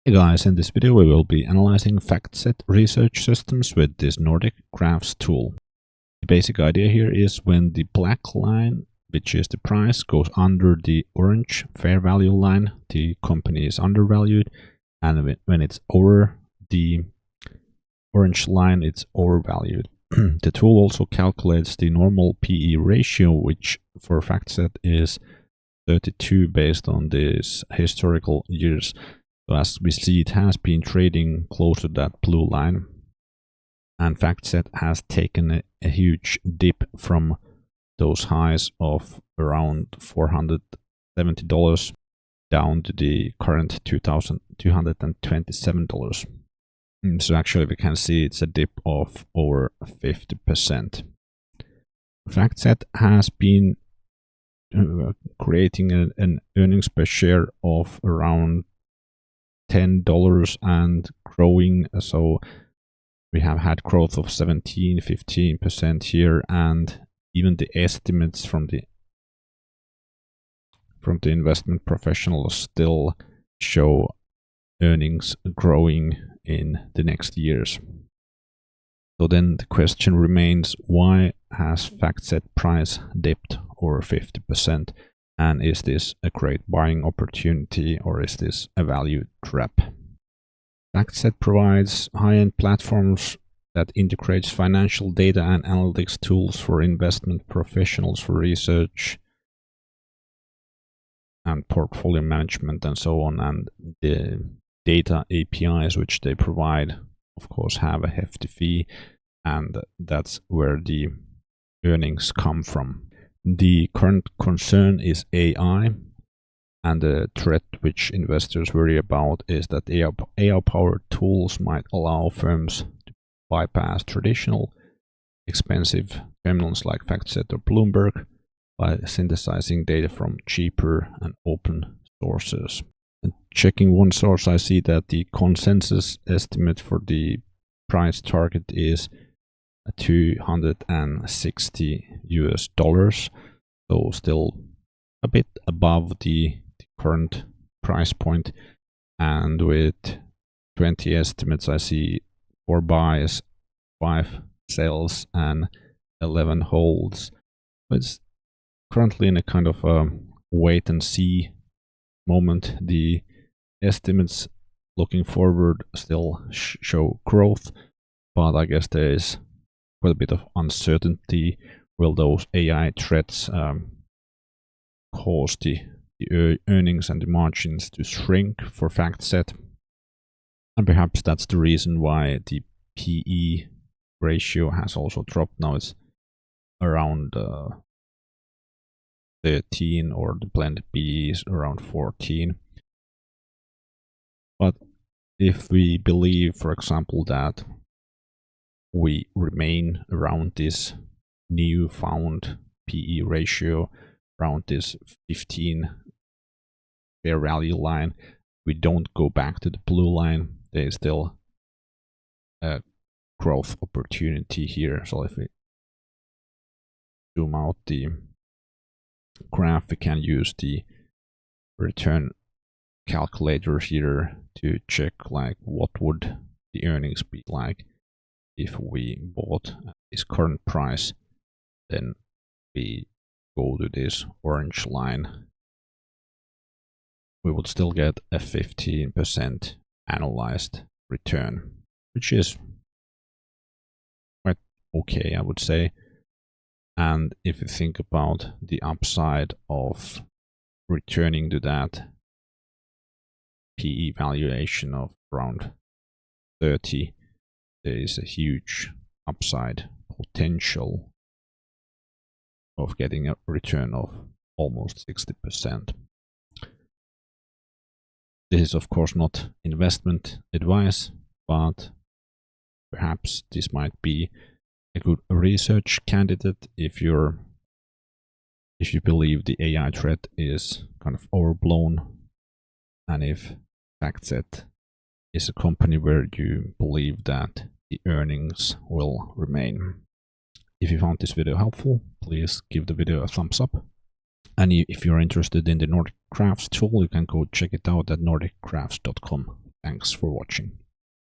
Hey guys, in this video we will be analyzing FactSet Research Systems with this Nordic Graphs tool. The basic idea here is when the black line, which is the price, goes under the orange fair value line, the company is undervalued, and when it's over the orange line, it's overvalued. The tool also calculates the normal PE ratio, which for FactSet is 32 based on these historical years. So as we see, it has been trading close to that blue line, and FactSet has taken a huge dip from those highs of around $470 down to the current $2,227. So actually we can see it's a dip of over 50%. FactSet has been creating an earnings per share of around $10 and growing, so we have had growth of 15% here, and even the estimates from the investment professionals still show earnings growing in the next years. So then the question remains, why has FactSet price dipped over 50%? And is this a great buying opportunity, or is this a value trap? FactSet provides high-end platforms that integrates financial data and analytics tools for investment professionals for research and portfolio management and so on. And the data APIs which they provide, of course, have a hefty fee, and that's where the earnings come from. The current concern is AI, and the threat which investors worry about is that AI-powered tools might allow firms to bypass traditional expensive terminals like FactSet or Bloomberg by synthesizing data from cheaper and open sources. And checking one source, I see that the consensus estimate for the price target is $260, so still a bit above the current price point. And with 20 estimates, I see 4 buys, 5 sells, and 11 holds. It's currently in a kind of a wait and see moment. The estimates looking forward still show growth, but I guess there is quite a bit of uncertainty. Will those AI threats cause the earnings and the margins to shrink for FactSet? And perhaps that's the reason why the PE ratio has also dropped. Now it's around 13, or the blended PE is around 14. But if we believe, for example, that we remain around this newfound PE ratio, around this 15 fair value line, we don't go back to the blue line, there is still a growth opportunity here. So if we zoom out the graph, we can use the return calculator here to check like what would the earnings be like if we bought at this current price. Then we go to this orange line, we would still get a 15% annualized return, which is quite okay, I would say. And if you think about the upside of returning to that PE valuation of around 30, there is a huge upside potential of getting a return of almost 60%. This is of course not investment advice, but perhaps this might be a good research candidate if you believe the AI threat is kind of overblown, and if FactSet is a company where you believe that the earnings will remain. If you found this video helpful, please give the video a thumbs up. And if you're interested in the Nordic Graphs tool, you can go check it out at nordicgraphs.com. Thanks for watching.